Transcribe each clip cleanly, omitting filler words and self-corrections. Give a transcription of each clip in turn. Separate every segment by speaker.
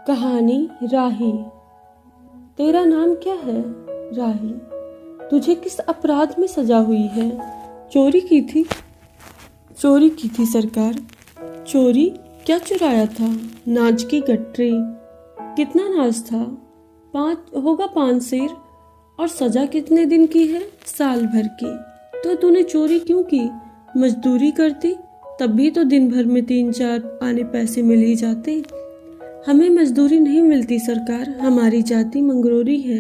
Speaker 1: कहानी राही। तेरा नाम क्या है? राही। तुझे किस अपराध में सजा हुई है? चोरी की थी सरकार। चोरी? क्या चुराया था? नाज की गठरी। कितना नाज था? 5 सेर। और सजा कितने दिन की है? साल भर की। तो तूने चोरी क्यों की? मजदूरी करती, तब भी तो दिन भर में 3-4 आने पैसे मिल ही जाते। हमें मजदूरी नहीं मिलती सरकार, हमारी जाति मंगरोरी है।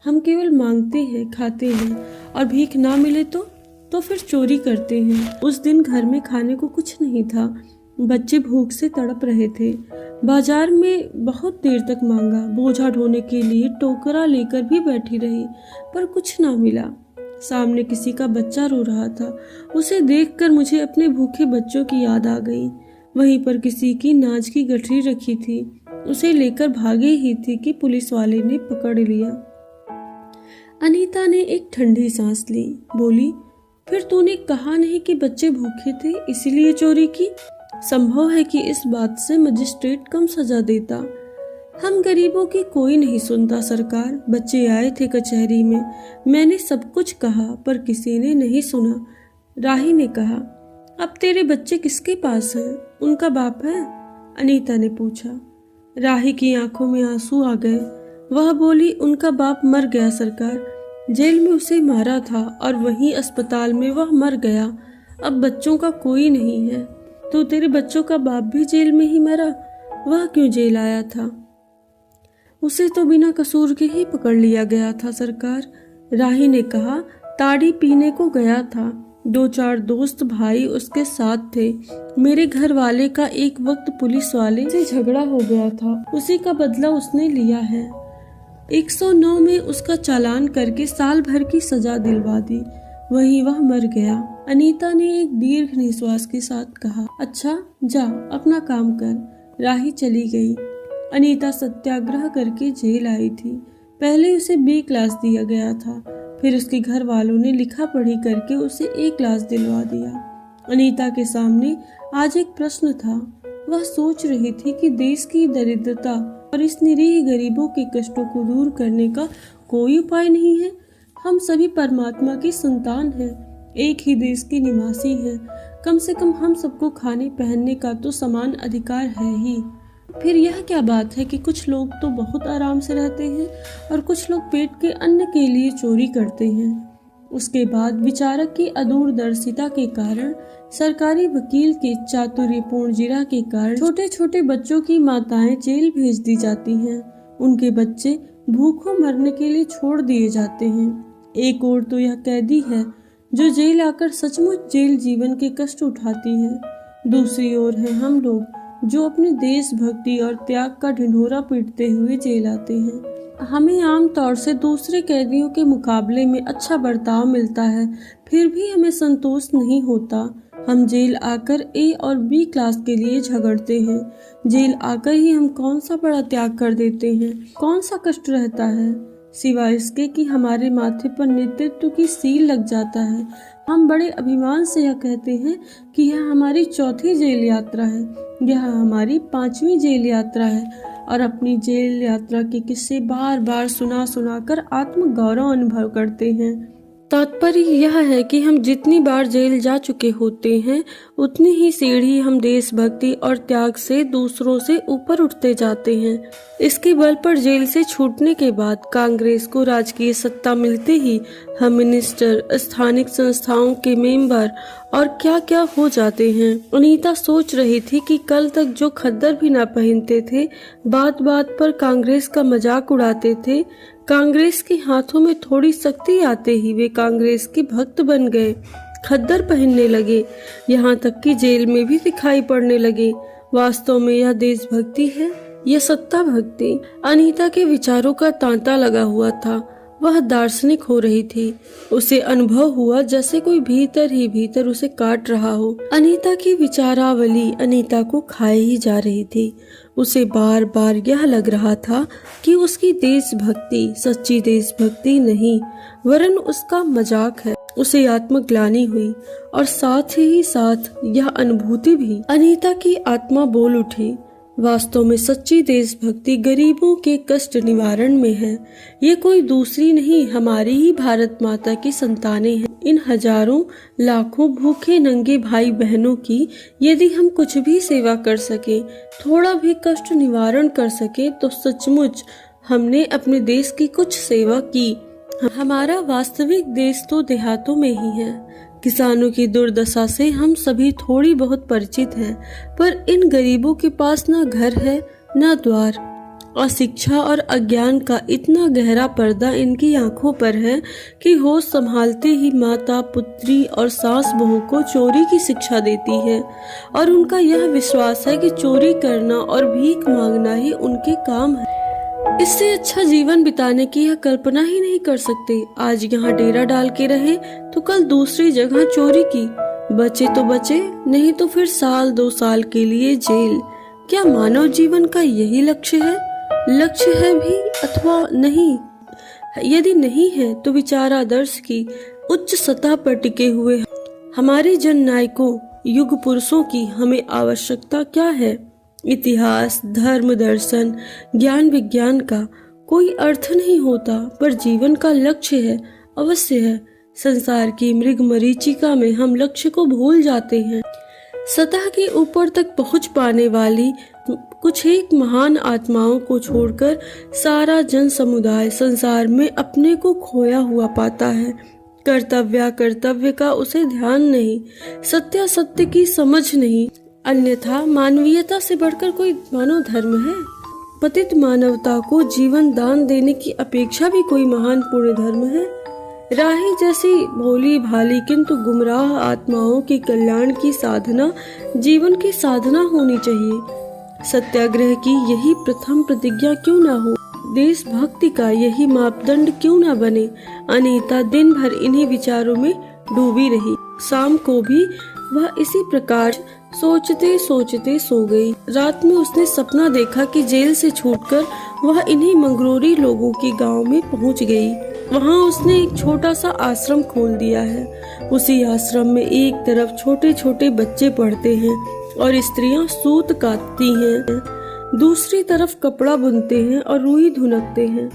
Speaker 1: हम केवल मांगते हैं, खाते हैं, और भीख ना मिले तो फिर चोरी करते हैं। उस दिन घर में खाने को कुछ नहीं था, बच्चे भूख से तड़प रहे थे। बाजार में बहुत देर तक मांगा, बोझा ढोने के लिए टोकरा लेकर भी बैठी रही, पर कुछ ना मिला। सामने किसी का बच्चा रो रहा था, उसे देखकर मुझे अपने भूखे बच्चों की याद आ गई। वहीं पर किसी की नाज की गठरी रखी थी, उसे लेकर भागे ही थी कि पुलिस वाले ने पकड़ लिया। अनीता ने एक ठंडी सांस ली, बोली, फिर तूने कहा नहीं कि बच्चे भूखे थे इसीलिए चोरी की? संभव है कि इस बात से मजिस्ट्रेट कम सजा देता। हम गरीबों की कोई नहीं सुनता सरकार। बच्चे आए थे कचहरी में, मैंने सब कुछ कहा पर किसी ने नहीं सुना। राही ने कहा, अब तेरे बच्चे किसके पास हैं? उनका बाप है? अनीता ने पूछा। राही की आंखों में आंसू आ गए। वह बोली, उनका बाप मर गया सरकार। जेल में उसे मारा था और वहीं अस्पताल में वह मर गया। अब बच्चों का कोई नहीं है। तो तेरे बच्चों का बाप भी जेल में ही मरा? वह क्यों जेल आया था? उसे तो बिना कसूर के ही पकड़ लिया गया था सरकार। राही ने कहा, ताड़ी पीने को गया था, 2-4 दोस्त भाई उसके साथ थे। मेरे घर वाले का एक वक्त पुलिस वाले से झगड़ा हो गया था, उसी का बदला उसने लिया है। 109 में उसका चालान करके साल भर की सजा दिलवा दी, वहीं वह मर गया। अनीता ने एक दीर्घ निश्वास के साथ कहा, अच्छा जा अपना काम कर। राही चली गई। अनीता सत्याग्रह करके जेल आई थी। पहले उसे B क्लास दिया गया था, फिर उसके घर वालों ने लिखा पढ़ी करके उसे A क्लास दिलवा दिया। अनीता के सामने आज एक प्रश्न था। वह सोच रही थी कि देश की दरिद्रता और इस निरीह गरीबों के कष्टों को दूर करने का कोई उपाय नहीं है। हम सभी परमात्मा की संतान हैं, एक ही देश के निवासी हैं। कम से कम हम सबको खाने पहनने का तो समान अधिकार है ही। फिर यह क्या बात है कि कुछ लोग तो बहुत आराम से रहते हैं और कुछ लोग पेट के अन्न के लिए चोरी करते हैं। उसके बाद विचारक की अदूरदर्शिता के कारण, सरकारी वकील के चातुर्यपूर्ण जिरा के कारण छोटे छोटे बच्चों की माताएं जेल भेज दी जाती हैं। उनके बच्चे भूखों मरने के लिए छोड़ दिए जाते हैं। एक ओर तो यह कैदी है जो जेल आकर सचमुच जेल जीवन के कष्ट उठाती है, दूसरी ओर है हम लोग जो अपनी देशभक्ति और त्याग का ढिंढोरा पीटते हुए जेल आते हैं। हमें आम तौर से दूसरे कैदियों के मुकाबले में अच्छा बर्ताव मिलता है, फिर भी हमें संतोष नहीं होता। हम जेल आकर A और B क्लास के लिए झगड़ते हैं। जेल आकर ही हम कौन सा बड़ा त्याग कर देते हैं, कौन सा कष्ट रहता है, सिवाय इसके कि हमारे माथे पर नेतृत्व की सील लग जाता है। हम बड़े अभिमान से यह कहते हैं कि यह हमारी 4थी जेल यात्रा है, यह हमारी 5वीं जेल यात्रा है, और अपनी जेल यात्रा के किस्से बार बार सुना कर आत्मगौरव अनुभव करते हैं। तात्पर्य यह है कि हम जितनी बार जेल जा चुके होते हैं, उतनी ही सीढ़ी हम देशभक्ति और त्याग से दूसरों से ऊपर उठते जाते हैं। इसके बल पर जेल से छूटने के बाद कांग्रेस को राजकीय सत्ता मिलते ही हम मिनिस्टर, स्थानिक संस्थाओं के मेंबर और क्या क्या हो जाते हैं। अनीता सोच रही थी कि कल तक जो खद्दर भी ना पहनते थे, बात बात पर कांग्रेस का मजाक उड़ाते थे, कांग्रेस के हाथों में थोड़ी शक्ति आते ही वे कांग्रेस के भक्त बन गए, खद्दर पहनने लगे, यहाँ तक कि जेल में भी दिखाई पड़ने लगे। वास्तव में यह देशभक्ति है, यह सत्ता भक्ति। अनीता के विचारों का तांता लगा हुआ था, वह दार्शनिक हो रही थी। उसे अनुभव हुआ जैसे कोई भीतर ही भीतर उसे काट रहा हो। अनीता की विचारावली अनीता को खाए ही जा रही थी। उसे बार बार यह लग रहा था कि उसकी देशभक्ति सच्ची देशभक्ति नहीं, वरन उसका मजाक है। उसे आत्मग्लानि हुई और साथ ही साथ यह अनुभूति भी। अनीता की आत्मा बोल उठी, वास्तव में सच्ची देशभक्ति गरीबों के कष्ट निवारण में है। ये कोई दूसरी नहीं, हमारी ही भारत माता की संतानें हैं। इन हजारों लाखों भूखे नंगे भाई बहनों की यदि हम कुछ भी सेवा कर सके, थोड़ा भी कष्ट निवारण कर सके, तो सचमुच हमने अपने देश की कुछ सेवा की। हमारा वास्तविक देश तो देहातों में ही है। किसानों की दुर्दशा से हम सभी थोड़ी बहुत परिचित हैं, पर इन गरीबों के पास ना घर है ना द्वार। अशिक्षा और अज्ञान का इतना गहरा पर्दा इनकी आंखों पर है कि होश संभालते ही माता, पुत्री और सास बहू को चोरी की शिक्षा देती है, और उनका यह विश्वास है कि चोरी करना और भीख मांगना ही उनके काम है। इससे अच्छा जीवन बिताने की यह कल्पना ही नहीं कर सकते। आज यहाँ डेरा डाल के रहे तो कल दूसरी जगह चोरी की, बचे तो बचे, नहीं तो फिर 1-2 साल के लिए जेल। क्या मानव जीवन का यही लक्ष्य है? लक्ष्य है भी अथवा नहीं? यदि नहीं है तो विचार आदर्श की उच्च सतह पर टिके हुए हमारे जन नायकों, युग पुरुषों की हमें आवश्यकता क्या है? इतिहास, धर्म, दर्शन, ज्ञान, विज्ञान का कोई अर्थ नहीं होता, पर जीवन का लक्ष्य है, अवश्य है। संसार की मृग मरीचिका में हम लक्ष्य को भूल जाते हैं। सतह के ऊपर तक पहुंच पाने वाली कुछ एक महान आत्माओं को छोड़कर सारा जन समुदाय संसार में अपने को खोया हुआ पाता है। कर्तव्य का उसे ध्यान नहीं, सत्य की समझ नहीं। अन्यथा मानवीयता से बढ़कर कोई मानव धर्म है? पतित मानवता को जीवन दान देने की अपेक्षा भी कोई महान पुण्य धर्म है? राही जैसी भोली भाली किंतु गुमराह आत्माओं के कल्याण की साधना जीवन की साधना होनी चाहिए। सत्याग्रह की यही प्रथम प्रतिज्ञा क्यों ना हो? देशभक्ति का यही मापदंड क्यों ना बने? अनीता दिन भर इन्हीं विचारों में डूबी रही। शाम को भी वह इसी प्रकार सोचते सोचते सो गई। रात में उसने सपना देखा कि जेल से छूटकर वह इन्हीं मंगरोरी लोगों के गांव में पहुंच गई। वहां उसने एक छोटा सा आश्रम खोल दिया है। उसी आश्रम में एक तरफ छोटे छोटे बच्चे पढ़ते हैं और स्त्रियां सूत काटती हैं, दूसरी तरफ कपड़ा बुनते हैं और रुई धुनकते हैं।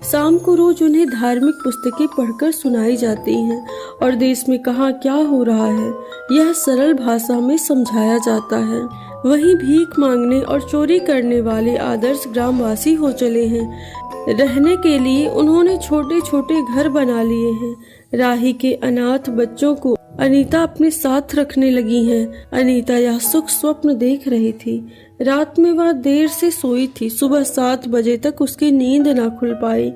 Speaker 1: शाम को रोज उन्हें धार्मिक पुस्तकें पढ़कर सुनाई जाती हैं और देश में कहाँ क्या हो रहा है यह सरल भाषा में समझाया जाता है। वहीं भीख मांगने और चोरी करने वाले आदर्श ग्रामवासी हो चले हैं। रहने के लिए उन्होंने छोटे छोटे घर बना लिए हैं। राही के अनाथ बच्चों को अनीता अपने साथ रखने लगी हैं। अनीता यह सुख स्वप्न देख रही थी। रात में वह देर से सोई थी। सुबह 7 बजे तक उसकी नींद न खुल पाई।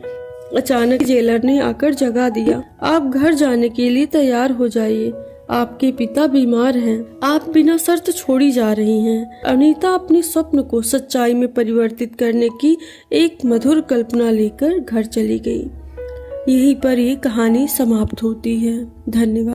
Speaker 1: अचानक जेलर ने आकर जगा दिया। आप घर जाने के लिए तैयार हो जाइए, आपके पिता बीमार हैं। आप बिना शर्त छोड़ी जा रही हैं। अनीता अपने स्वप्न को सच्चाई में परिवर्तित करने की एक मधुर कल्पना लेकर घर चली गई। यहीं पर ये कहानी समाप्त होती है। धन्यवाद।